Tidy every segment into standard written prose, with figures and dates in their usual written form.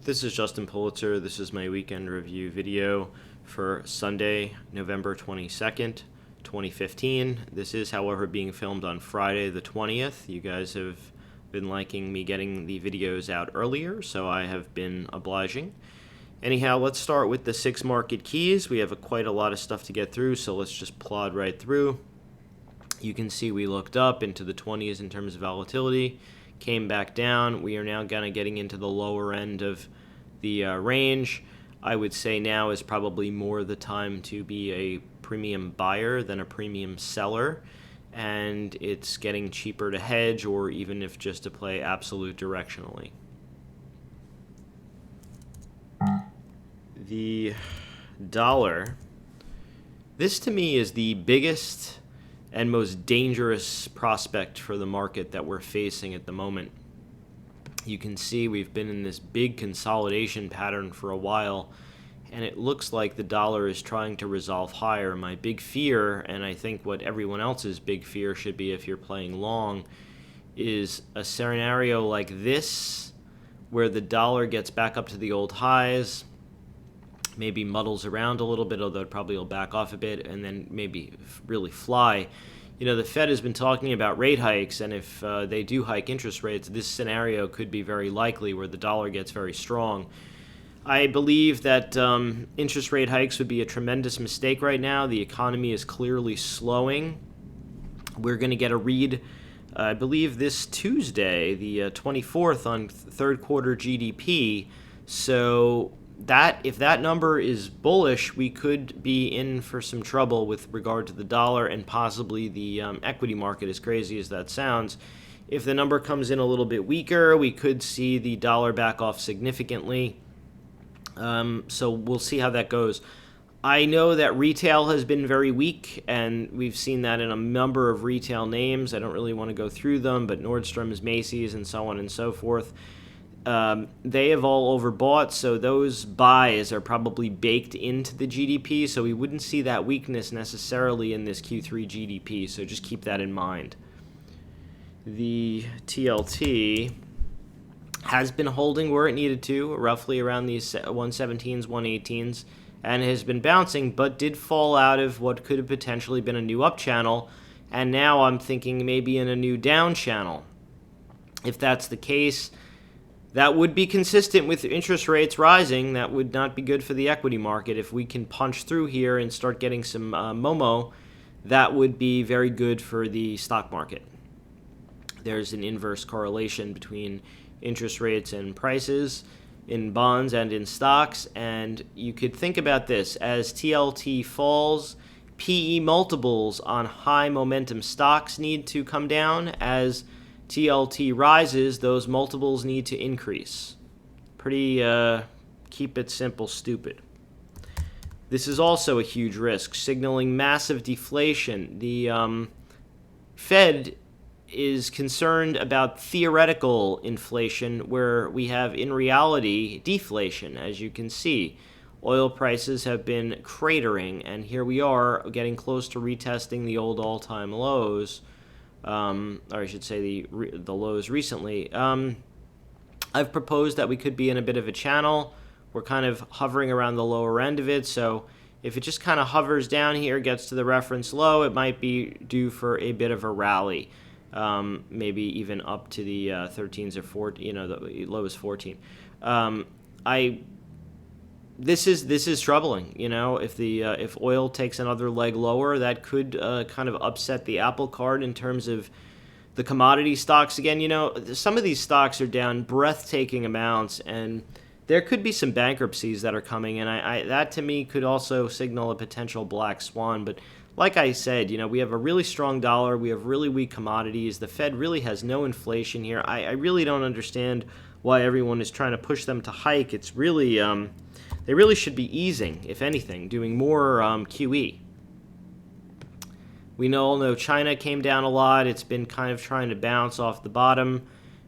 This is Justin Pulitzer. This is my weekend review video for Sunday, November 22nd, 2015. This is, however, being filmed on Friday the 20th. You guys have been liking me getting the videos out earlier, so I have been obliging. Anyhow, let's start with the 6 market keys. We have quite a lot of stuff to get through, so let's just plod right through. You can see we looked up into the 20s in terms of volatility, came back down. We are now kind of getting into the lower end of the range. I would say now is probably more the time to be a premium buyer than a premium seller, and it's getting cheaper to hedge or even if just to play absolute directionally. The dollar. This to me is the biggest and most dangerous prospect for the market that we're facing at the moment. You can see we've been in this big consolidation pattern for a while, and it looks like the dollar is trying to resolve higher. My big fear, and I think what everyone else's big fear should be if you're playing long, is a scenario like this where the dollar gets back up to the old highs, maybe muddles around a little bit, although it probably will back off a bit, and then maybe really fly. You know, the Fed has been talking about rate hikes, and if they do hike interest rates, this scenario could be very likely where the dollar gets very strong. I believe that interest rate hikes would be a tremendous mistake right now. The economy is clearly slowing. We're going to get a read, I believe, this Tuesday, the 24th, on third quarter GDP. So if that number is bullish, we could be in for some trouble with regard to the dollar and possibly the equity market, as crazy as that sounds. If the number comes in a little bit weaker, we could see the dollar back off significantly. So we'll see how that goes. I know that retail has been very weak, and we've seen that in a number of retail names. I don't really want to go through them, but Nordstrom's, Macy's, and so on and so forth. They have all overbought, so those buys are probably baked into the GDP, so we wouldn't see that weakness necessarily in this Q3 GDP, so just keep that in mind. The TLT has been holding where it needed to, roughly around these 117s, 118s, and has been bouncing, but did fall out of what could have potentially been a new up channel, and now I'm thinking maybe in a new down channel. If that's the case, that would be consistent with interest rates rising. That would not be good for the equity market. If we can punch through here and start getting some Momo, that would be very good for the stock market. There's an inverse correlation between interest rates and prices in bonds and in stocks, and you could think about this. As TLT falls, PE multiples on high momentum stocks need to come down. As TLT rises, those multiples need to increase. Pretty keep it simple, stupid. This is also a huge risk, signaling massive deflation. The Fed is concerned about theoretical inflation, where we have, in reality, deflation. As you can see, oil prices have been cratering, and here we are getting close to retesting the old all-time lows. Or I should say the lows recently. I've proposed that we could be in a bit of a channel. We're kind of hovering around the lower end of it, so if it just kind of hovers down here, gets to the reference low, it might be due for a bit of a rally, maybe even up to the 13s or 14. You know, the low is 14. This is troubling. You know, if oil takes another leg lower, that could kind of upset the apple cart in terms of the commodity stocks again. You know, some of these stocks are down breathtaking amounts, and there could be some bankruptcies that are coming, and that to me could also signal a potential black swan. But like I said, you know, we have a really strong dollar, we have really weak commodities. The Fed really has no inflation here. I really don't understand why everyone is trying to push them to hike. It's really they really should be easing, if anything, doing more QE. We all know China came down a lot. It's been kind of trying to bounce off the bottom.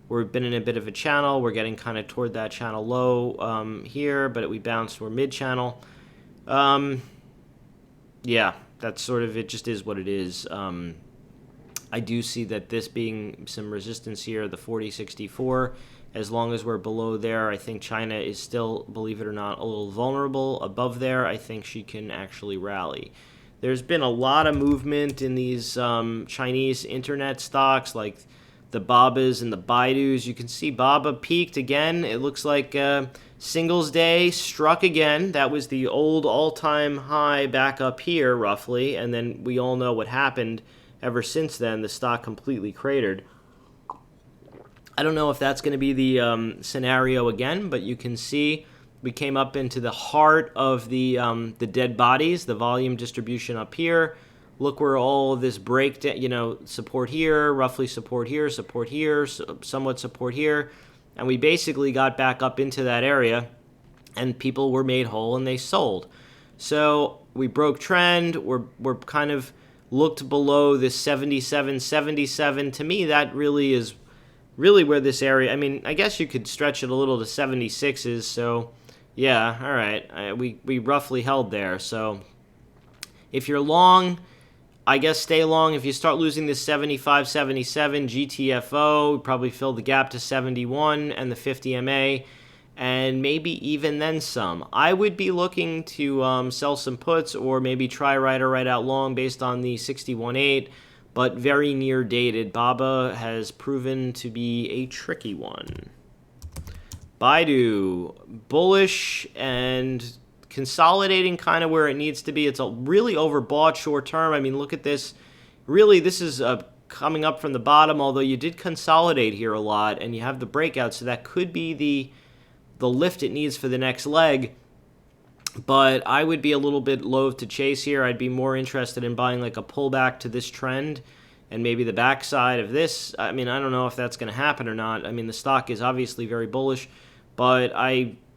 We've been in a bit of a channel. We're getting kind of toward that channel low here, but we bounced. We're mid-channel. Yeah, that's sort of, it just is what it is. I do see that this being some resistance here, the 40.64, as long as we're below there. I think China is still, believe it or not, a little vulnerable. Above there, I think she can actually rally. There's been a lot of movement in these Chinese internet stocks like the BABAs and the BIDUs. You can see BABA peaked again. It looks like Singles Day struck again. That was the old all-time high back up here, roughly, and then we all know what happened ever since then. The stock completely cratered. I don't know if that's going to be the scenario again, but you can see we came up into the heart of the dead bodies, the volume distribution up here. Look where all of this breakdown, support here, roughly support here, somewhat support here. And we basically got back up into that area, and people were made whole and they sold. So we broke trend. We're kind of looked below this 77. To me, that really is where this area, I mean, I guess you could stretch it a little to 76s. So yeah, all right. We roughly held there. So if you're long, I guess stay long. If you start losing this 75, 77 GTFO, probably fill the gap to 71 and the 50 MA, and maybe even then some. I would be looking to sell some puts or maybe try right or right out long based on the 61.8, but very near dated. BABA has proven to be a tricky one. BIDU, bullish and consolidating kind of where it needs to be. It's a really overbought short term. I mean, look at this. Really, this is coming up from the bottom, although you did consolidate here a lot, and you have the breakout, so that could be the lift it needs for the next leg. But I would be a little bit loath to chase here. I'd be more interested in buying like a pullback to this trend and maybe the backside of this. I mean, I don't know if that's going to happen or not. I mean, the stock is obviously very bullish, but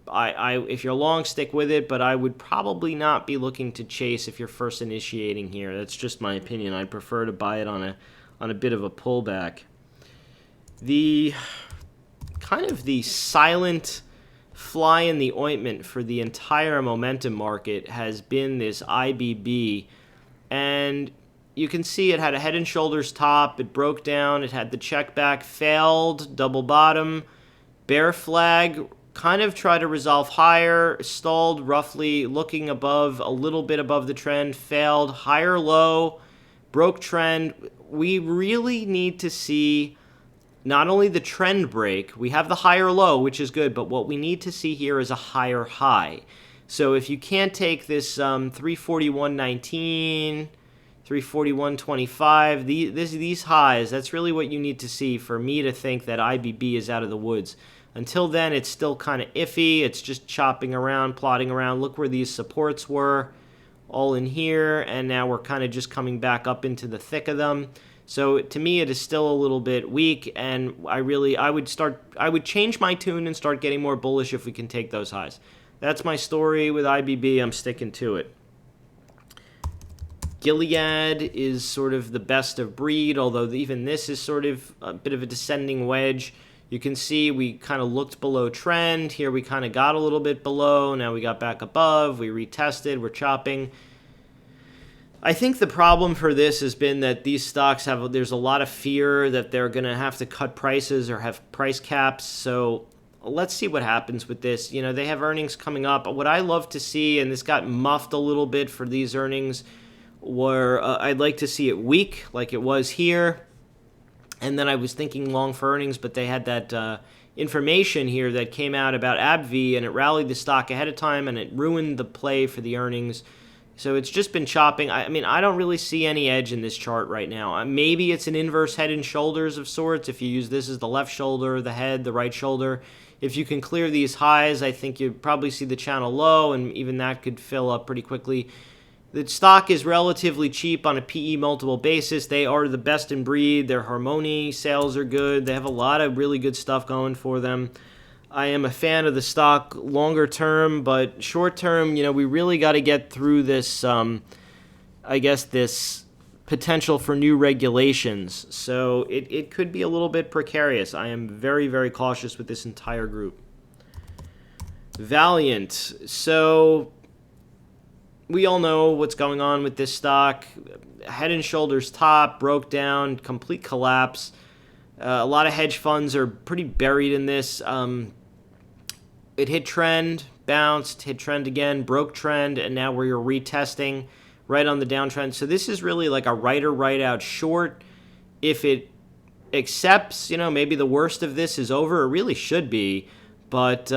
if you're long, stick with it, but I would probably not be looking to chase if you're first initiating here. That's just my opinion. I'd prefer to buy it on a bit of a pullback. The kind of the silent fly in the ointment for the entire momentum market has been this IBB, and you can see it had a head and shoulders top. It broke down. It had the check back, failed, double bottom, bear flag, kind of tried to resolve higher, stalled roughly looking above, a little bit above the trend, failed, higher low, broke trend. We really need to see not only the trend break, we have the higher low, which is good, but what we need to see here is a higher high. So if you can't take this 341.19, 341.25, these highs, that's really what you need to see for me to think that IBB is out of the woods. Until then, it's still kind of iffy. It's just chopping around, plotting around. Look where these supports were, all in here, and now we're kind of just coming back up into the thick of them. So to me, it is still a little bit weak, and I would change my tune and start getting more bullish if we can take those highs. That's my story with IBB. I'm sticking to it. Gilead is sort of the best of breed, although even this is sort of a bit of a descending wedge. You can see we kind of looked below trend. Here we kind of got a little bit below. Now we got back above. We retested. We're chopping. I think the problem for this has been that these stocks there's a lot of fear that they're going to have to cut prices or have price caps. So let's see what happens with this. They have earnings coming up. What I love to see, and this got muffed a little bit for these earnings, were I'd like to see it weak like it was here. And then I was thinking long for earnings, but they had that information here that came out about AbbVie, and it rallied the stock ahead of time, and it ruined the play for the earnings. So it's just been chopping. I mean, I don't really see any edge in this chart right now. Maybe it's an inverse head and shoulders of sorts. If you use this as the left shoulder, the head, the right shoulder. If you can clear these highs, I think you'd probably see the channel low, and even that could fill up pretty quickly. The stock is relatively cheap on a PE multiple basis. They are the best in breed. Their Harmony sales are good. They have a lot of really good stuff going for them. I am a fan of the stock longer term, but short term, we really got to get through this, this potential for new regulations. So it could be a little bit precarious. I am very, very cautious with this entire group. Valiant. So we all know what's going on with this stock. Head and shoulders top, broke down, complete collapse. A lot of hedge funds are pretty buried in this. It hit trend, bounced, hit trend again, broke trend, and now we're retesting right on the downtrend. So this is really like a right or right out short. If it accepts, maybe the worst of this is over. It really should be. But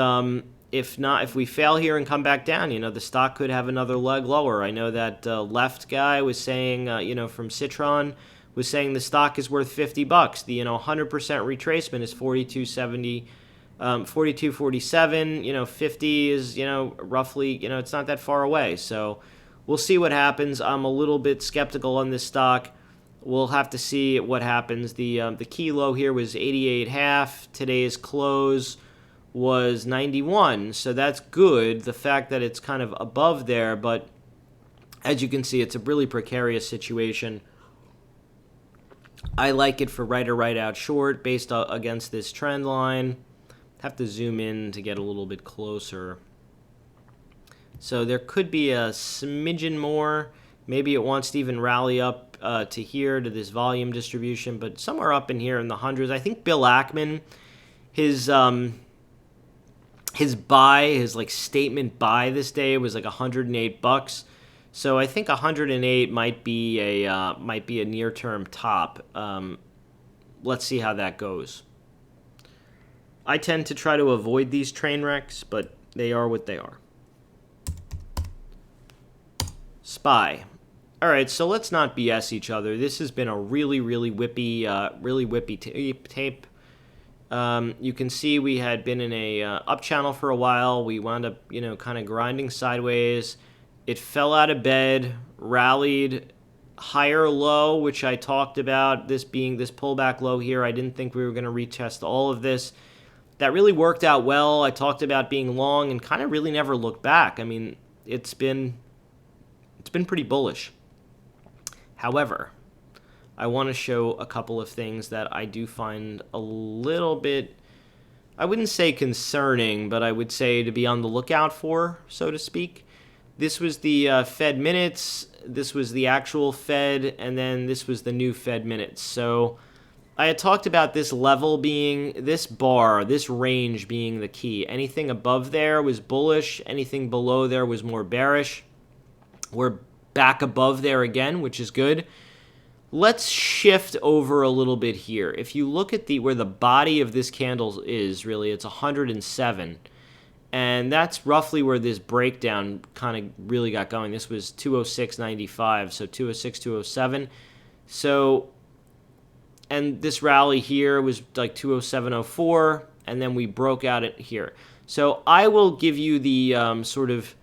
if not, if we fail here and come back down, the stock could have another leg lower. I know that left guy was saying, from Citron, was saying the stock is worth $50. The 100% retracement is 42.70, 42.47. 50 is roughly it's not that far away. So we'll see what happens. I'm a little bit skeptical on this stock. We'll have to see what happens. The key low here was 88.5. Today's close was 91, so that's good. The fact that it's kind of above there, but as you can see, it's a really precarious situation. I like it for right or right out short based against this trend line. Have to zoom in to get a little bit closer. So there could be a smidgen more. Maybe it wants to even rally up to here, to this volume distribution, but somewhere up in here in the hundreds. I think Bill Ackman, his buy, his statement buy this day was like $108. So I think 108 might be a near-term top. Let's see how that goes. I tend to try to avoid these train wrecks, but they are what they are. SPY. All right, so let's not BS each other. This has been a really whippy tape. You can see we had been in a up channel for a while. We wound up, kind of grinding sideways. It fell out of bed, rallied higher low, which I talked about, this being this pullback low here. I didn't think we were going to retest all of this. That really worked out well. I talked about being long and kind of really never looked back. I mean, it's been pretty bullish. However, I want to show a couple of things that I do find a little bit, I wouldn't say concerning, but I would say to be on the lookout for, so to speak. This was the Fed minutes, this was the actual Fed, and then this was the new Fed minutes. So I had talked about this level being, this bar, this range being the key. Anything above there was bullish, anything below there was more bearish. We're back above there again, which is good. Let's shift over a little bit here. If you look at where the body of this candle is, really, it's 107. And that's roughly where this breakdown kind of really got going. This was 206.95, so 206, 207. So, and this rally here was like 207.04, and then we broke out it here. So I will give you the sort of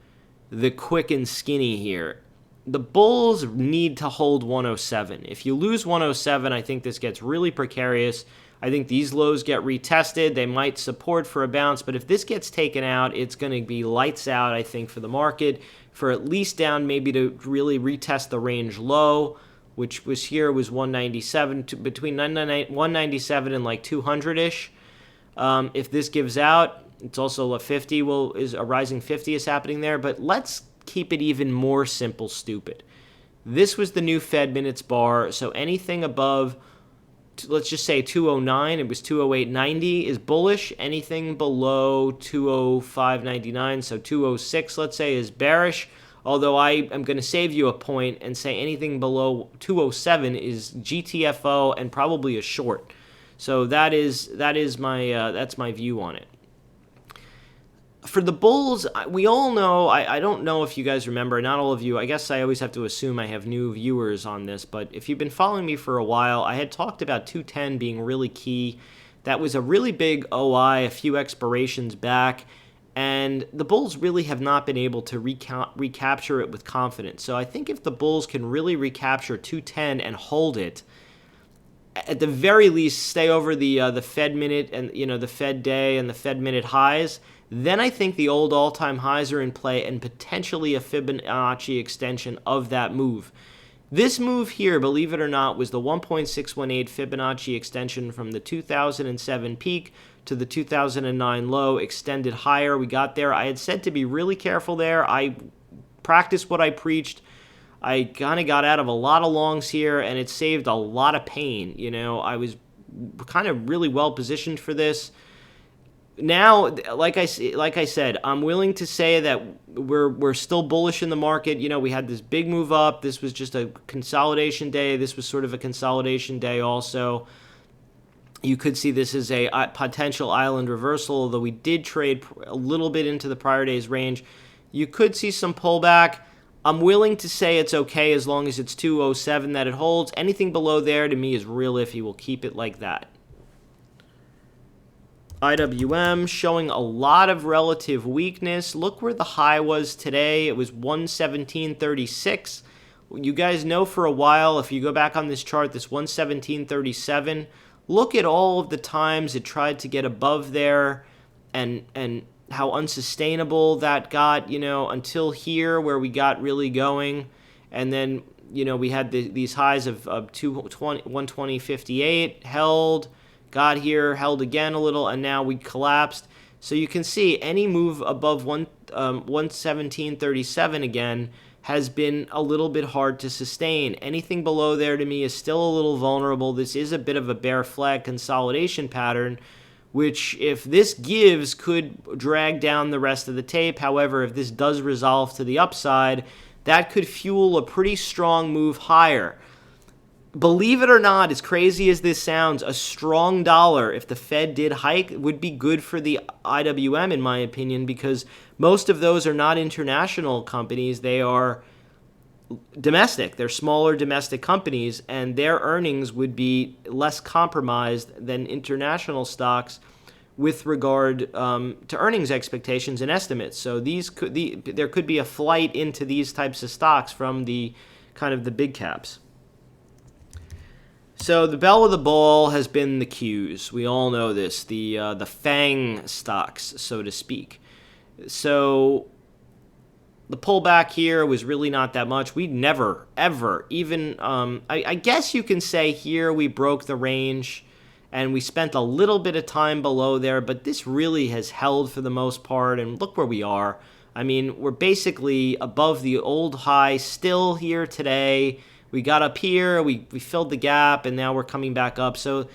the quick and skinny here. The bulls need to hold 107. If you lose 107, I think this gets really precarious. I think these lows get retested. They might support for a bounce, but if this gets taken out, it's going to be lights out, I think, for the market, for at least down maybe to really retest the range low, which was here, was 197, between 197 and like 200-ish. If this gives out, it's also a 50, is a rising 50 is happening there, but let's keep it even more simple stupid. This was the new Fed minutes bar, so anything above, let's just say 209, it was 208.90 is bullish. Anything below 205.99, so 206, let's say, is bearish. Although I am going to save you a point and say anything below 207 is GTFO and probably a short. So that's my view on it. For the bulls, we all know, I don't know if you guys remember, not all of you, I guess I always have to assume I have new viewers on this, but if you've been following me for a while, I had talked about 210 being really key. That was a really big OI a few expirations back, and the bulls really have not been able to recapture it with confidence. So I think if the bulls can really recapture 210 and hold it, at the very least stay over the Fed minute and the Fed day and the Fed minute highs, then I think the old all-time highs are in play and potentially a Fibonacci extension of that move. This move here, believe it or not, was the 1.618 Fibonacci extension from the 2007 peak to the 2009 low, extended higher. We got there. I had said to be really careful there. I practiced what I preached. I kind of got out of a lot of longs here, and it saved a lot of pain. I was kind of really well positioned for this. Now, like I said, I'm willing to say that we're still bullish in the market. You know, we had this big move up. This was just a consolidation day. This was sort of a consolidation day also. You could see this as a potential island reversal, although we did trade a little bit into the prior day's range. You could see some pullback. I'm willing to say it's okay as long as it's 207 that it holds. Anything below there to me is real iffy. We'll keep it like that. IWM showing a lot of relative weakness. Look where the high was today. It was 117.36. You guys know for a while, if you go back on this chart, this 117.37, look at all of the times it tried to get above there and how unsustainable that got, you know, until here where we got really going. And then, you know, we had these highs of 120.58, held, got here, held again a little, and now we collapsed. So you can see any move above 117.37 again has been a little bit hard to sustain. Anything below there to me is still a little vulnerable. This is a bit of a bear flag consolidation pattern, which if this gives could drag down the rest of the tape. However, if this does resolve to the upside, that could fuel a pretty strong move higher. Believe it or not, as crazy as this sounds, a strong dollar, if the Fed did hike, would be good for the IWM, in my opinion, because most of those are not international companies. They are domestic. They're smaller domestic companies, and their earnings would be less compromised than international stocks with regard to earnings expectations and estimates. So there could be a flight into these types of stocks from the kind of the big caps. So the belle of the ball has been the Qs. We all know this, the FANG stocks, so to speak. So the pullback here was really not that much. We never, ever, even, I guess you can say here we broke the range and we spent a little bit of time below there, but this really has held for the most part, and look where we are. I mean, we're basically above the old high still here today. We got up here, we filled the gap, and now we're coming back up. So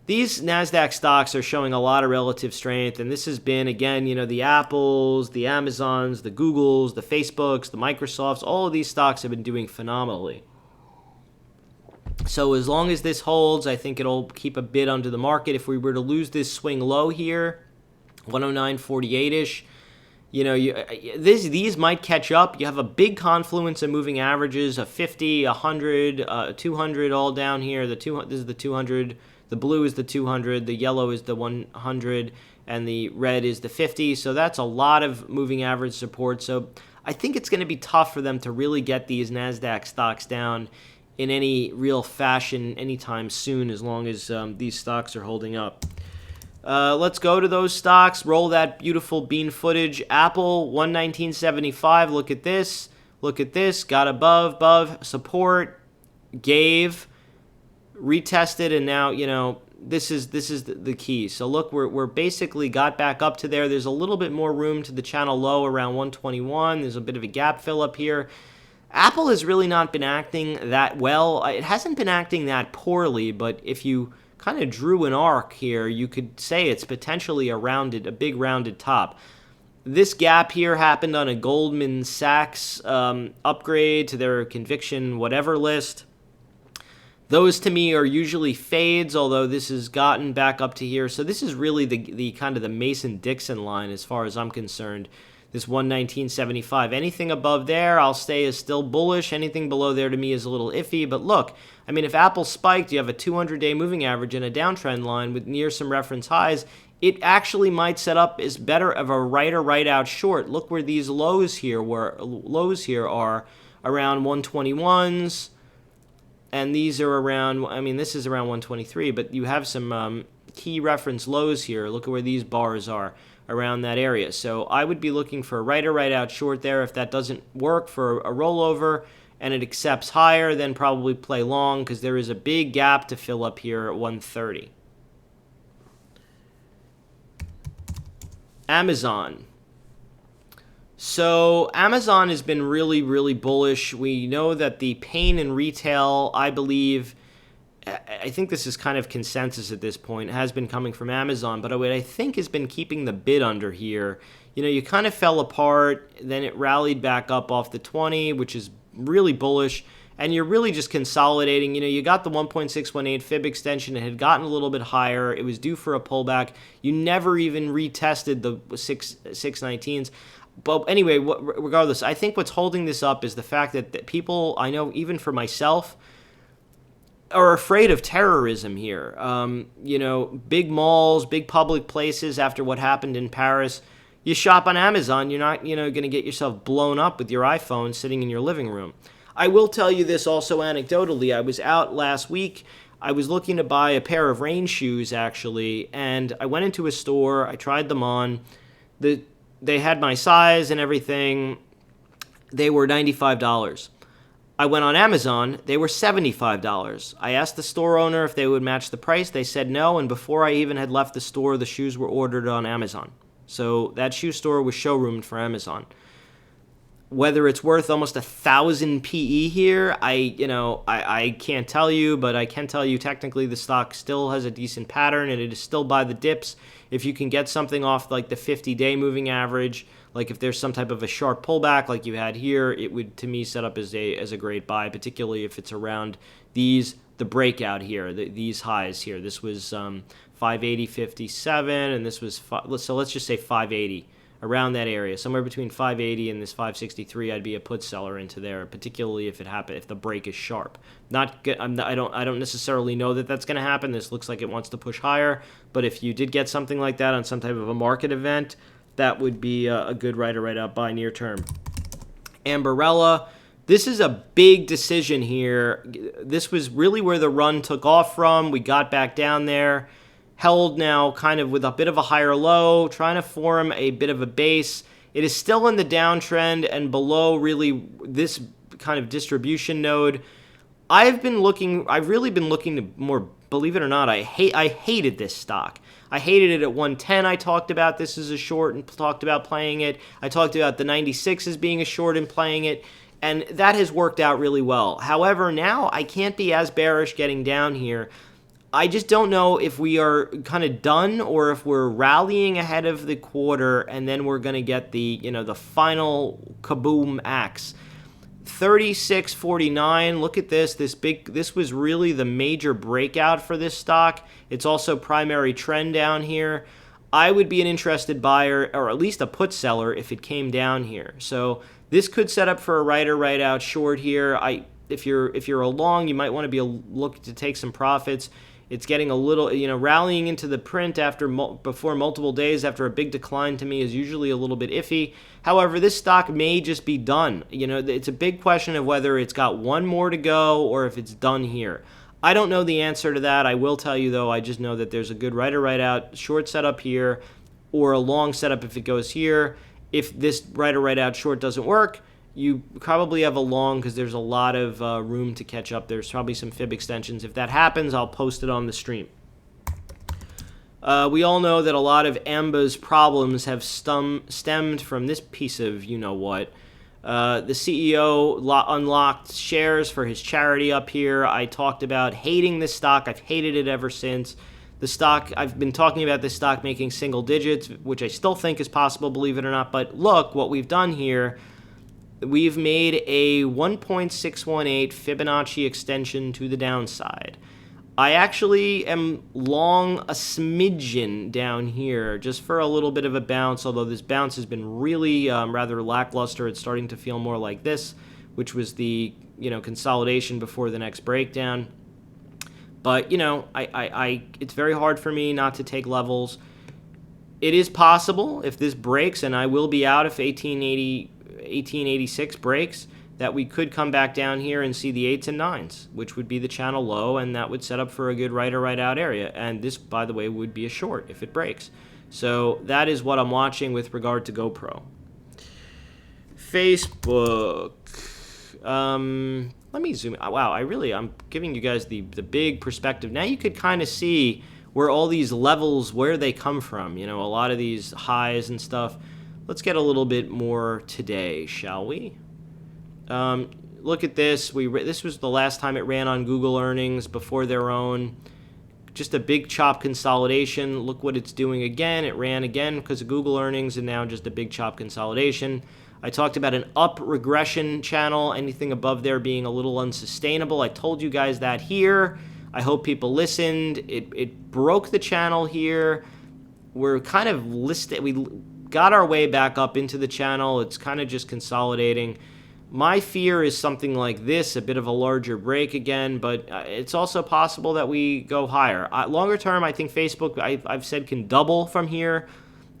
these NASDAQ stocks are showing a lot of relative strength, and this has been, again, you know, the Apples, the Amazons, the Googles, the Facebooks, the Microsofts, all of these stocks have been doing phenomenally. So as long as this holds, I think it'll keep a bid under the market. If we were to lose this swing low here, 109.48-ish, you know, these might catch up. You have a big confluence of moving averages, a 50, 100, 200 all down here. This is the 200. The blue is the 200. The yellow is the 100. And the red is the 50. So that's a lot of moving average support. So I think it's going to be tough for them to really get these NASDAQ stocks down in any real fashion anytime soon, as long as these stocks are holding up. Let's go to those stocks. Roll that beautiful bean footage. Apple, 119.75. Look at this. Look at this. Got above support. Gave. Retested. And now, you know, this is the key. So look, we're basically got back up to there. There's a little bit more room to the channel low around 121. There's a bit of a gap fill up here. Apple has really not been acting that well. It hasn't been acting that poorly, but if you kind of drew an arc here, you could say it's potentially a big rounded top. This gap here happened on a Goldman Sachs upgrade to their conviction whatever list. Those to me are usually fades, although this has gotten back up to here. So this is really the kind of the Mason-Dixon line as far as I'm concerned. This 119.75. Anything above there, I'll stay as still bullish. Anything below there to me is a little iffy. But look, I mean, if Apple spiked, you have a 200-day moving average and a downtrend line with near some reference highs, it actually might set up as better of a right or right out short. Look where these lows here are around 121s, and these are around, I mean, this is around 123, but you have some key reference lows here. Look at where these bars are around that area. So I would be looking for a right or right out short there. If that doesn't work for a rollover and it accepts higher, then probably play long because there is a big gap to fill up here at 130. Amazon. So Amazon has been really, really bullish. We know that the pain in retail, I believe, I think this is kind of consensus at this point. It has been coming from Amazon, but what I think has been keeping the bid under here, you kind of fell apart, then it rallied back up off the 20, which is really bullish, and you're really just consolidating. You got the 1.618 fib extension. It had gotten a little bit higher. It was due for a pullback. You never even retested the 619s. But anyway, regardless, I think what's holding this up is the fact that people, I know even for myself, are afraid of terrorism here. Big malls, big public places after what happened in Paris. You shop on Amazon, you're not, going to get yourself blown up with your iPhone sitting in your living room. I will tell you this also anecdotally. I was out last week. I was looking to buy a pair of rain shoes, actually, and I went into a store. I tried them on. They had my size and everything. They were $95. I went on Amazon. They were $75. I asked the store owner if they would match the price. They said no, and before I even had left the store, the shoes were ordered on Amazon. So that shoe store was showroomed for Amazon. Whether it's worth almost 1,000 PE here, I can't tell you, but I can tell you technically the stock still has a decent pattern, and it is still by the dips. If you can get something off like the 50-day moving average, like if there's some type of a sharp pullback like you had here, it would, to me, set up as a great buy, particularly if it's around the breakout here, these highs here. This was 580.57, and this was, so let's just say 580. Around that area, somewhere between 580 and this 563, I'd be a put seller into there, particularly if the break is sharp. I don't necessarily know that that's going to happen. This looks like it wants to push higher, but if you did get something like that on some type of a market event, that would be a good right out buy near term. Ambarella, this is a big decision here. This was really where the run took off from. We got back down there. Held now kind of with a bit of a higher low, trying to form a bit of a base. It is still in the downtrend and below really this kind of distribution node. I've really been looking to more, believe it or not, I hated this stock. I hated it at 110. I talked about this as a short and talked about playing it. I talked about the 96 as being a short and playing it, and that has worked out really well. However, now I can't be as bearish getting down here. I just don't know if we are kind of done or if we're rallying ahead of the quarter and then we're going to get the final kaboom axe. 36.49. Look at this. This was really the major breakout for this stock. It's also primary trend down here. I would be an interested buyer or at least a put seller if it came down here. So this could set up for a right out short here. If you're a long, you might want to be look to take some profits. It's getting a little, rallying into the print before multiple days after a big decline to me is usually a little bit iffy. However, this stock may just be done. It's a big question of whether it's got one more to go or if it's done here. I don't know the answer to that. I will tell you, though, I just know that there's a good right out short setup here or a long setup if it goes here. If this right out short doesn't work, you probably have a long because there's a lot of room to catch up. There's probably some fib extensions. If that happens, I'll post it on the stream. We all know that a lot of AMBA's problems have stemmed from this piece of you-know-what. The CEO unlocked shares for his charity up here. I talked about hating this stock. I've hated it ever since. The stock, I've been talking about this stock making single digits, which I still think is possible, believe it or not. But look, what we've done here, we've made a 1.618 Fibonacci extension to the downside. I actually am long a smidgen down here just for a little bit of a bounce, although this bounce has been really rather lackluster. It's starting to feel more like this, which was the consolidation before the next breakdown. But, it's very hard for me not to take levels. It is possible if this breaks, and I will be out if 1886 breaks, that we could come back down here and see the 8s and 9s, which would be the channel low, and that would set up for a good right out area. And this, by the way, would be a short if it breaks. So that is what I'm watching with regard to GoPro. Facebook. Let me zoom in. Wow, I'm giving you guys the big perspective. Now you could kind of see where all these levels, where they come from. A lot of these highs and stuff. Let's get a little bit more today, shall we? look at this. This was the last time it ran on Google earnings before their own. Just a big chop consolidation. Look what it's doing again. It ran again because of Google earnings, and now just a big chop consolidation. I talked about an up regression channel, anything above there being a little unsustainable. I told you guys that here. I hope people listened. It broke the channel here. We're kind of listed. We got our way back up into the channel. It's kind of just consolidating. My fear is something like this, a bit of a larger break again, but it's also possible that we go higher. Longer term, I think Facebook, I've said, can double from here.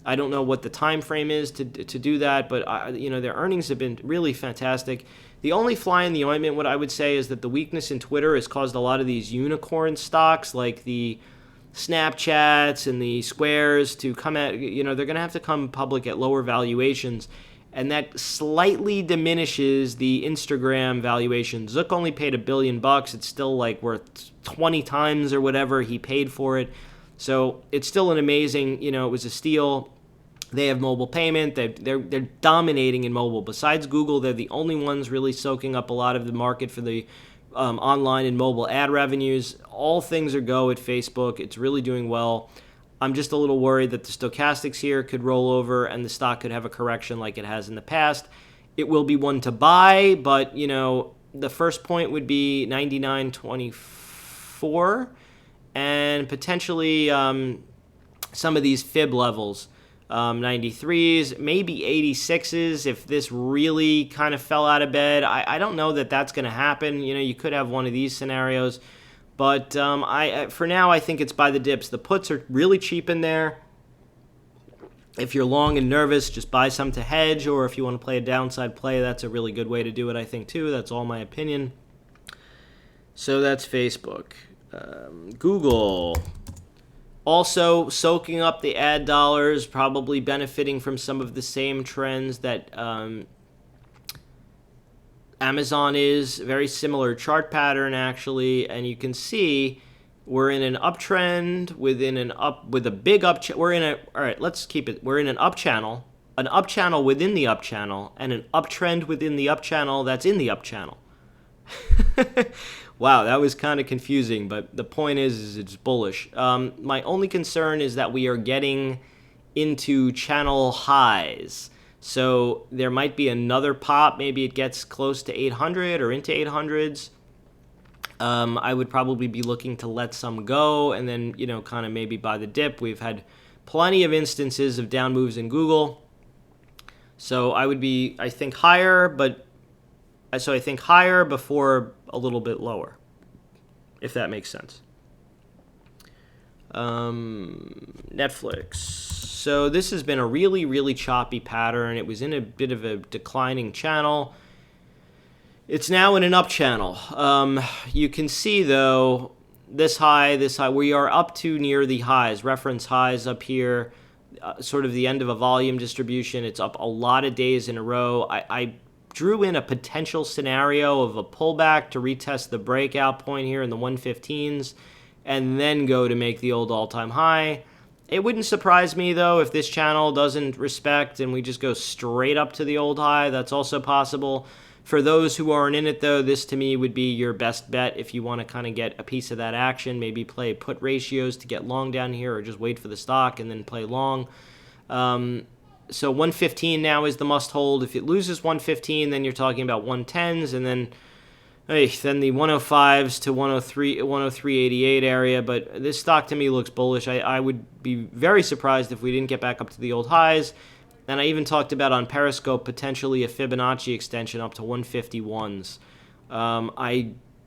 I don't know what the time frame is to do that, but their earnings have been really fantastic. The only fly in the ointment, what I would say, is that the weakness in Twitter has caused a lot of these unicorn stocks like the Snapchats and the Squares to come at, they're going to have to come public at lower valuations. And that slightly diminishes the Instagram valuation. Zuck only paid $1 billion. It's still like worth 20 times or whatever he paid for it. So it's still an amazing, it was a steal. They have mobile payment. They're dominating in mobile. Besides Google, they're the only ones really soaking up a lot of the market for the online and mobile ad revenues. All things are go at Facebook. It's really doing well. I'm just a little worried that the stochastics here could roll over and the stock could have a correction like it has in the past. It will be one to buy, but, the first point would be 99.24 and potentially some of these fib levels, 93s, maybe 86s if this really kind of fell out of bed. I don't know that that's going to happen. You could have one of these scenarios. But for now, I think it's by the dips. The puts are really cheap in there. If you're long and nervous, just buy some to hedge. Or if you want to play a downside play, that's a really good way to do it, I think, too. That's all my opinion. So that's Facebook. Google. Also soaking up the ad dollars, probably benefiting from some of the same trends that Amazon is. Very similar chart pattern, actually, and you can see we're in an uptrend with a big up. Let's keep it. We're in an up channel within the up channel, and an uptrend within the up channel that's in the up channel. Wow, that was kind of confusing, but the point is it's bullish. My only concern is that we are getting into channel highs. So there might be another pop. Maybe it gets close to 800 or into 800s. I would probably be looking to let some go and then, kind of maybe buy the dip. We've had plenty of instances of down moves in Google. So I would be, I think, higher, before a little bit lower, if that makes sense. Netflix. So this has been a really, really choppy pattern. It was in a bit of a declining channel. It's now in an up channel. You can see, though, this high, we are up to near the highs, reference highs up here, sort of the end of a volume distribution. It's up a lot of days in a row. I drew in a potential scenario of a pullback to retest the breakout point here in the 115s and then go to make the old all-time high. It wouldn't surprise me, though, if this channel doesn't respect and we just go straight up to the old high. That's also possible. For those who aren't in it, though, this to me would be your best bet if you want to kind of get a piece of that action. Maybe play put ratios to get long down here or just wait for the stock and then play long. So 115 now is the must hold. If it loses 115, then you're talking about 110s and then the 105s to 103.88 area. But this stock to me looks bullish. I would be very surprised if we didn't get back up to the old highs. And I even talked about on Periscope potentially a Fibonacci extension up to 151s.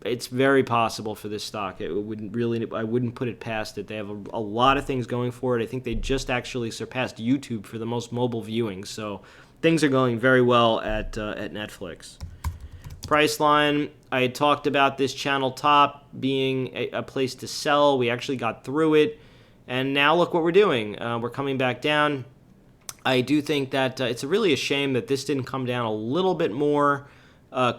It's very possible for this stock. I wouldn't put it past it. They have a lot of things going for it. I think they just actually surpassed YouTube for the most mobile viewing. So things are going very well at Netflix. Priceline, I had talked about this channel top being a place to sell. We actually got through it. And now look what we're doing. We're coming back down. I do think that it's really a shame that this didn't come down a little bit more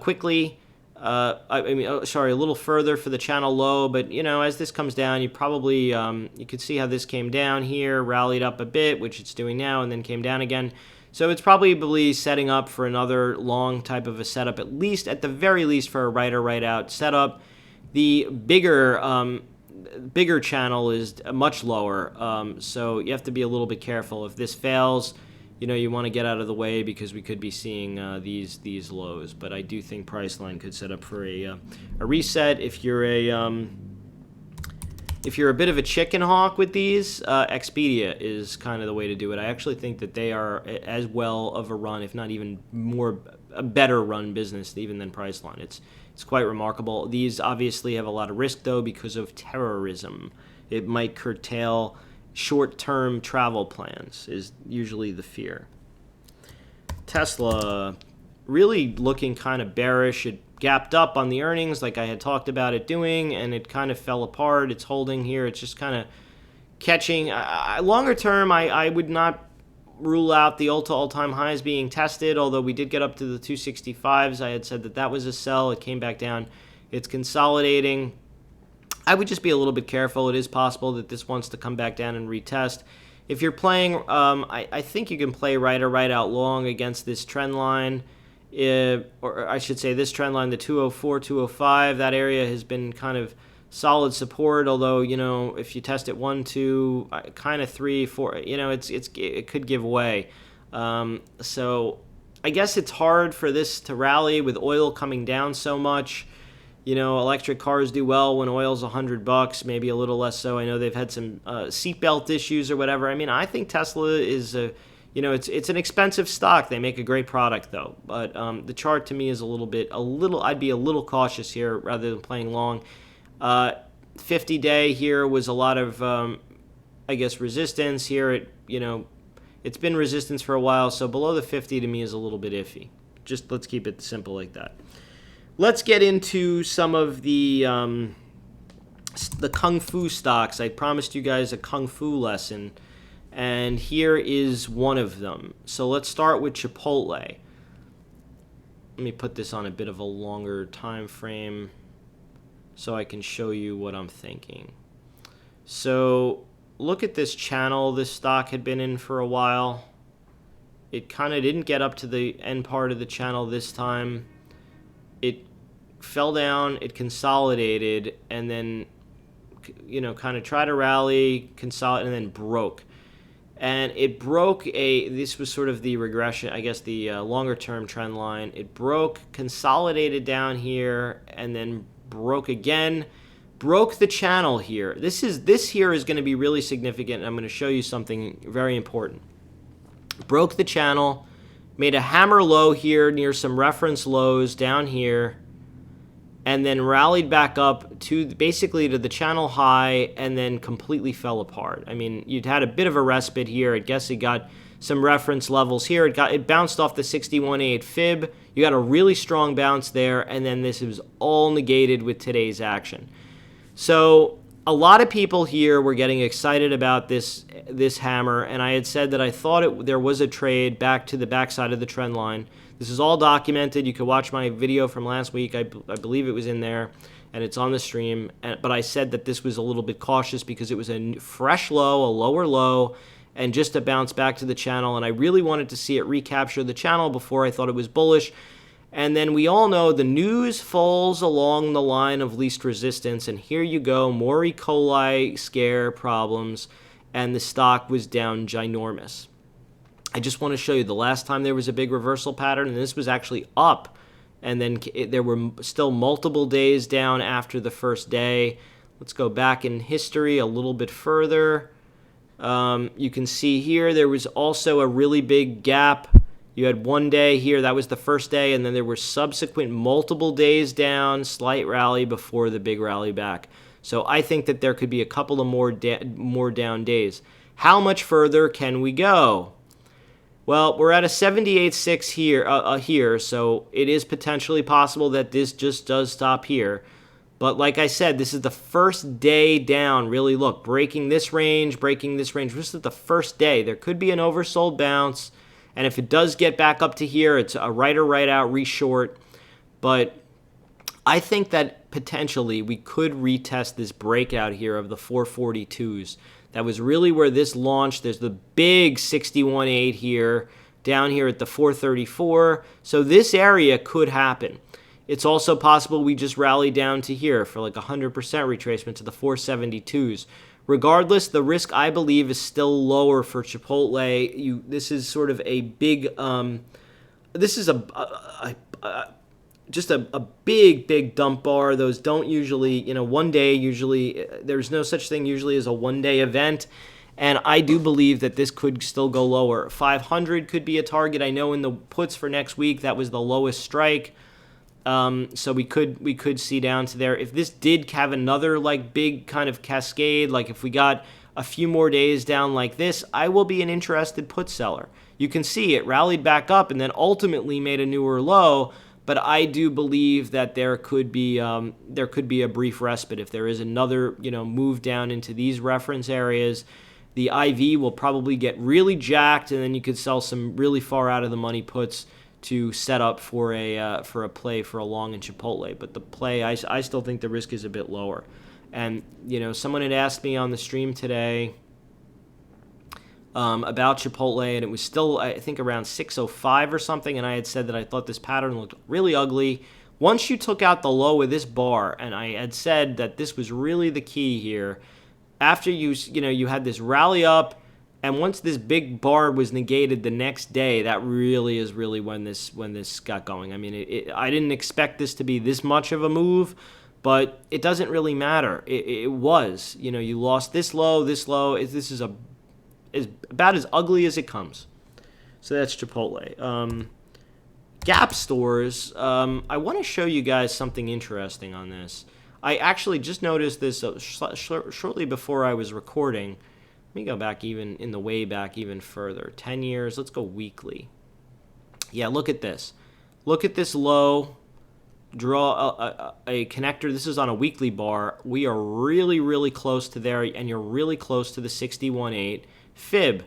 quickly. A little further for the channel low. But, as this comes down, you probably, you could see how this came down here, rallied up a bit, which it's doing now, and then came down again. So it's probably setting up for another long type of a setup, at the very least for a right or right out setup. The bigger channel is much lower, so you have to be a little bit careful. If this fails, you want to get out of the way because we could be seeing these lows. But I do think Priceline could set up for a reset. If you're a bit of a chicken hawk with these, Expedia is kind of the way to do it. I actually think that they are as well of a run, if not even a better run business even than Priceline. It's quite remarkable. These obviously have a lot of risk, though, because of terrorism. It might curtail short-term travel plans, is usually the fear. Tesla, really looking kind of bearish. It gapped up on the earnings like I had talked about it doing, and it kind of fell apart. It's holding here. It's just kind of catching. Longer term, I would not rule out the all-time highs being tested, although we did get up to the 265s. I had said that was a sell. It came back down. It's consolidating. I would just be a little bit careful. It is possible that this wants to come back down and retest. If you're playing, I think you can play right or right out long against this trend line. Or I should say this trend line, the 204, 205, that area has been kind of solid support, although, if you test it 1, 2, kind of 3, 4, it could give way. So I guess it's hard for this to rally with oil coming down so much. Electric cars do well when oil's $100, maybe a little less so. I know they've had some seatbelt issues or whatever. I mean, I think Tesla is it's an expensive stock. They make a great product, though. But the chart to me is I'd be a little cautious here rather than playing long. 50-day here was a lot of, resistance here. It's been resistance for a while, so below the 50 to me is a little bit iffy. Just let's keep it simple like that. Let's get into some of the Kung Fu stocks. I promised you guys a Kung Fu lesson, and here is one of them. So let's start with Chipotle. Let me put this on a bit of a longer time frame so I can show you what I'm thinking. So look at this channel this stock had been in for a while. It kind of didn't get up to the end part of the channel this time. It fell down, it consolidated, and then kind of tried to rally, consolidate, and then broke. And it broke this was sort of the regression, I guess the longer term trend line. It broke, consolidated down here, and then broke again, broke the channel here. This here is going to be really significant. I'm going to show you something very important. Broke the channel, made a hammer low here near some reference lows down here, and then rallied back up to basically to the channel high, and then completely fell apart. I mean, you'd had a bit of a respite here. I guess it got some reference levels here. It bounced off the 61.8 fib. You got a really strong bounce there, and then this was all negated with today's action. So a lot of people here were getting excited about this hammer, and I had said that I thought there was a trade back to the backside of the trend line. This is all documented. You can watch my video from last week. I believe it was in there, and it's on the stream. But I said that this was a little bit cautious because it was a fresh low, a lower low, and just a bounce back to the channel. And I really wanted to see it recapture the channel before I thought it was bullish. And then we all know the news falls along the line of least resistance. And here you go, more E. coli scare problems, and the stock was down ginormous. I just want to show you the last time there was a big reversal pattern, and this was actually up, and then there were still multiple days down after the first day. Let's go back in history a little bit further. You can see here there was also a really big gap. You had one day here, that was the first day, and then there were subsequent multiple days down, slight rally before the big rally back. So I think that there could be a couple of more down days. How much further can we go? Well, we're at a 78.6 here, so it is potentially possible that this just does stop here. But like I said, this is the first day down. Really, look, breaking this range. This is the first day. There could be an oversold bounce, and if it does get back up to here, it's a right or right out reshort. But I think that potentially we could retest this breakout here of the 442s. That was really where this launched. There's the big 61.8 here down here at the 434. So this area could happen. It's also possible we just rally down to here for like 100% retracement to the 472s. Regardless, the risk, I believe, is still lower for Chipotle. This is sort of a big, this is just a big dump bar. Those don't usually, one day usually, there's no such thing usually as a one-day event. And I do believe that this could still go lower. 500 could be a target. I know in the puts for next week, that was the lowest strike. So we could see down to there. If this did have another like big kind of cascade, like if we got a few more days down like this, I will be an interested put seller. You can see it rallied back up and then ultimately made a newer low. But I do believe that there could be a brief respite if there is another move down into these reference areas. The IV will probably get really jacked, and then you could sell some really far out of the money puts to set up for a play for a long in Chipotle. But the play, I still think the risk is a bit lower. And someone had asked me on the stream today about Chipotle, and it was still, I think, around 605 or something, and I had said that I thought this pattern looked really ugly. Once you took out the low of this bar, and I had said that this was really the key here, after you had this rally up, and once this big bar was negated the next day, that really is when this got going. I mean, I didn't expect this to be this much of a move, but it doesn't really matter. It was. You lost this low. This is about as ugly as it comes. So that's Chipotle. Gap stores. I want to show you guys something interesting on this. I actually just noticed this shortly before I was recording. Let me go back way back even further. 10 years. Let's go weekly. Yeah, look at this. Look at this low. Draw a connector. This is on a weekly bar. We are really, really close to there, and you're really close to the 61.8 fib.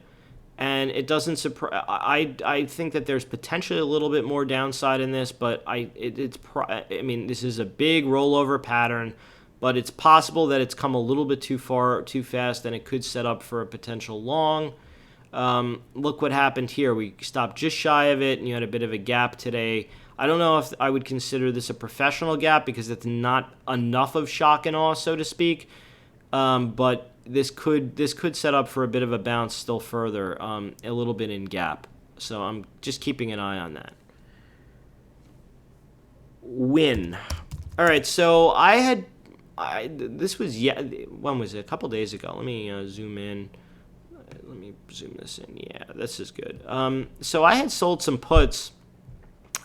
And it doesn't surprise. I think that there's potentially a little bit more downside in this, but this is a big rollover pattern. But it's possible that it's come a little bit too fast, and it could set up for a potential long. Look what happened here. We stopped just shy of it, and you had a bit of a gap today. I don't know if I would consider this a professional gap because it's not enough of shock and awe, so to speak. But this could set up for a bit of a bounce still further, a little bit in gap. So I'm just keeping an eye on that. WYNN. All right, so this was when was it? A couple days ago. Let me zoom in. Let me zoom this in. Yeah, this is good. So I had sold some puts.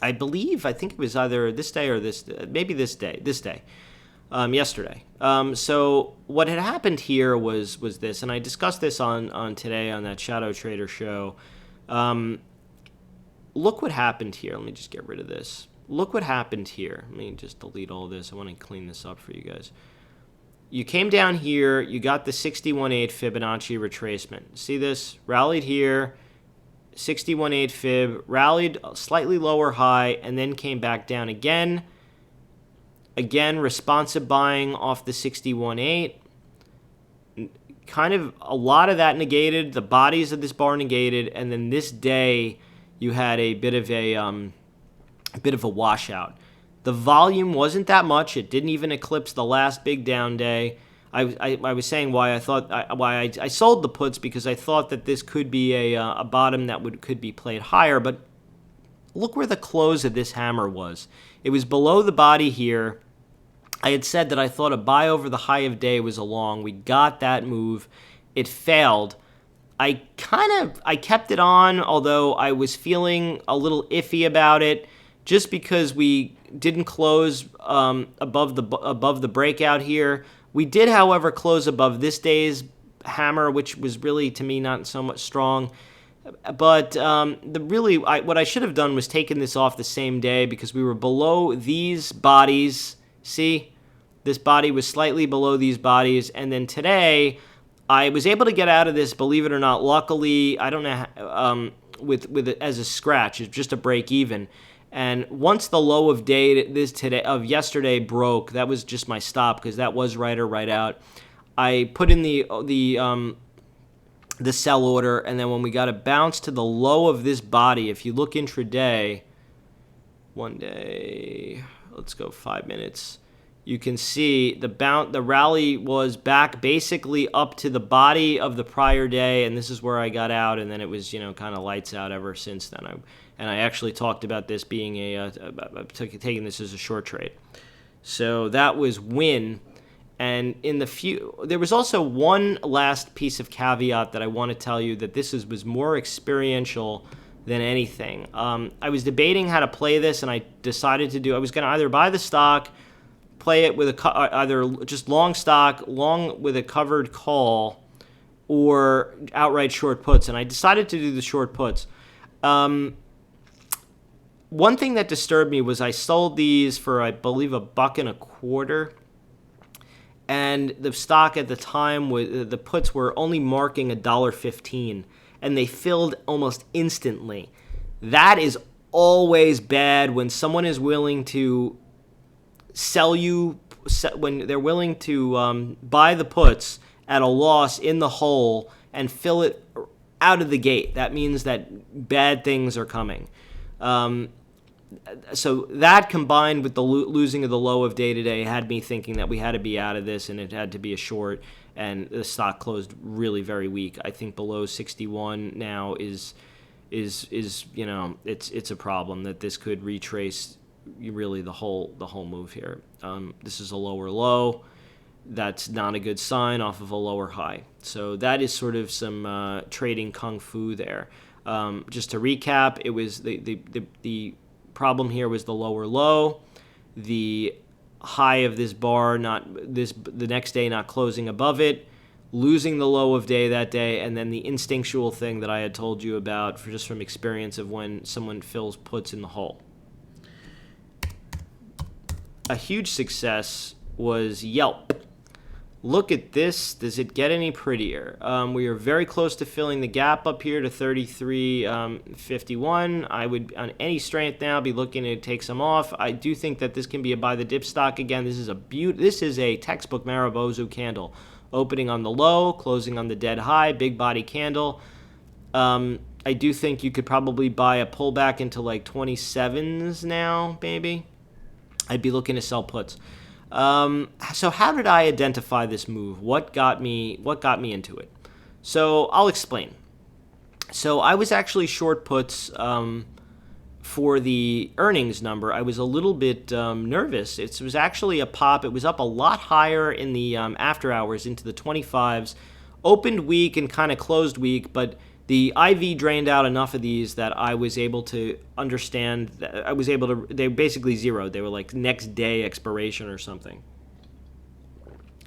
I think it was either this day or maybe this day. Yesterday. So what had happened here was this, and I discussed this on today on that Shadow Trader show. Look what happened here. Let me just get rid of this. Look what happened here. Let me just delete all this. I want to clean this up for you guys. You came down here. You got the 61.8 Fibonacci retracement. See this? Rallied here. 61.8 fib. Rallied slightly lower high, and then came back down again. Again, responsive buying off the 61.8. Kind of a lot of that negated. The bodies of this bar negated, and then this day you had a bit of a washout. The volume wasn't that much. It didn't even eclipse the last big down day. I was saying why I sold the puts because I thought that this could be a bottom that could be played higher. But look where the close of this hammer was. It was below the body here. I had said that I thought a buy over the high of day was a long. We got that move. It failed. I kept it on, although I was feeling a little iffy about it, just because we didn't close above the breakout here. We did, however, close above this day's hammer, which was really, to me, not so much strong. But what I should have done was taken this off the same day because we were below these bodies. See, this body was slightly below these bodies, and then today I was able to get out of this. Believe it or not, luckily, I don't know with it as a scratch. It's just a break even. And once the low of yesterday broke, that was just my stop because that was right or right out. I put in the the sell order, and then when we got a bounce to the low of this body, if you look intraday, one day, let's go 5 minutes, you can see the rally was back basically up to the body of the prior day, and this is where I got out, and then it was, kind of lights out ever since then. I actually talked about this being taking this as a short trade. So that was WYNN. And there was also one last piece of caveat that I want to tell you, that this was more experiential than anything. I was debating how to play this, and I decided I was going to either buy the stock, play it with either just long stock, long with a covered call, or outright short puts. And I decided to do the short puts. One thing that disturbed me was I sold these for, I believe, $1.25. And the stock at the time, the puts were only marking $1.15, and they filled almost instantly. That is always bad when someone is willing to sell you, when they're willing to buy the puts at a loss in the hole and fill it out of the gate. That means that bad things are coming. So that, combined with the losing of the low of day today, had me thinking that we had to be out of this, and it had to be a short, and the stock closed really very weak. I think below 61 now is it's a problem that this could retrace really the whole move here. This is a lower low. That's not a good sign off of a lower high. So that is sort of some trading kung fu there. Just to recap, it was the problem here was the lower low, the high of this bar the next day not closing above it, losing the low of day that day, and then the instinctual thing that I had told you about just from experience of when someone fills puts in the hole. A huge success was YELP. Look at this. Does it get any prettier? We are very close to filling the gap up here to 33.51. I would, on any strength now, be looking to take some off. I do think that this can be a buy the dip stock again. This is a textbook Maribozu candle, opening on the low, closing on the dead high, big body candle. I do think you could probably buy a pullback into like 27s now, maybe. I'd be looking to sell puts. So how did I identify this move? What got me into it? So I'll explain. So I was actually short puts for the earnings number. I was a little bit nervous. It was actually a pop. It was up a lot higher in the after hours into the 25s. Opened weak and kind of closed weak, but the IV drained out enough of these that I was able to understand. They basically zeroed. They were like next day expiration or something.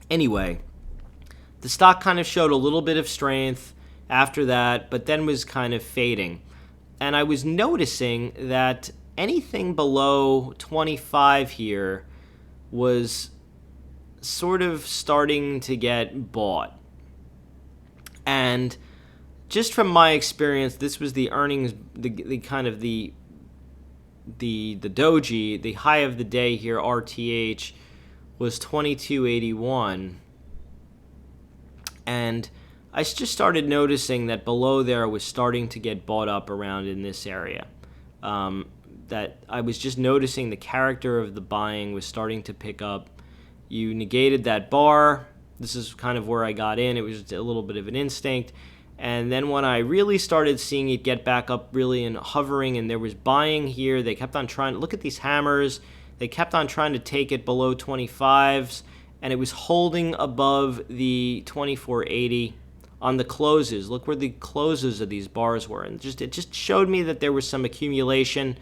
Anyway, the stock kind of showed a little bit of strength after that, but then was kind of fading. And I was noticing that anything below 25 here was sort of starting to get bought. And just from my experience, this was the earnings, the kind of the doji, the high of the day here, RTH, was 22.81. And I just started noticing that below there was starting to get bought up around in this area. That I was just noticing the character of the buying was starting to pick up. You negated that bar. This is kind of where I got in. It was just a little bit of an instinct. And then when I really started seeing it get back up really and hovering, and there was buying here, they kept on trying to look at these hammers. They kept on trying to take it below 25s, and it was holding above the 24.80 on the closes. Look where the closes of these bars were, and it just showed me that there was some accumulation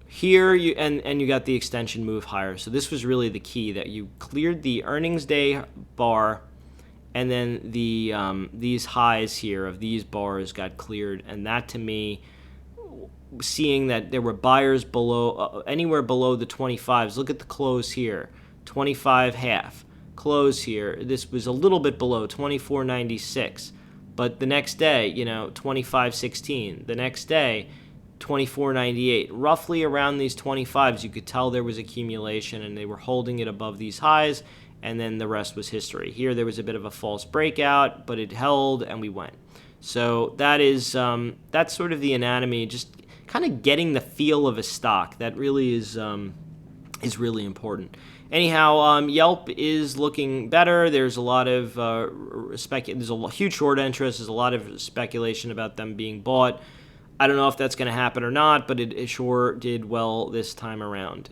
here. You got the extension move higher. So this was really the key, that you cleared the earnings day bar. And then these highs here of these bars got cleared, and that to me, seeing that there were buyers below anywhere below the 25s. Look at the close here, 25.5. Close here. This was a little bit below 24.96, but the next day, 25.16. The next day, 24.98. Roughly around these 25s, you could tell there was accumulation, and they were holding it above these highs. and then the rest was history. Here there was a bit of a false breakout, but it held and we went. So that is that's sort of the anatomy, just kind of getting the feel of a stock. That really is really important. Anyhow, YELP is looking better. There's a lot of there's a huge short interest. There's a lot of speculation about them being bought. I don't know if that's going to happen or not, but it sure did well this time around.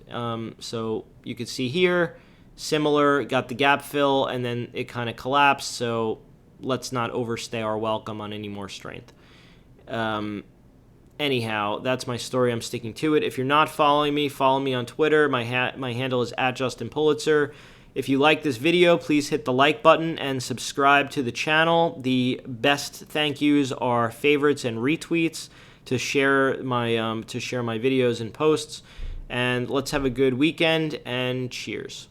So you can see here, similar, got the gap fill, and then it kind of collapsed. So let's not overstay our welcome on any more strength. Anyhow, that's my story. I'm sticking to it. If you're not following me, follow me on Twitter. My handle is @JustinPulitzer. If you like this video, please hit the like button and subscribe to the channel. The best thank yous are favorites and retweets to share my videos and posts. And let's have a good weekend, and cheers.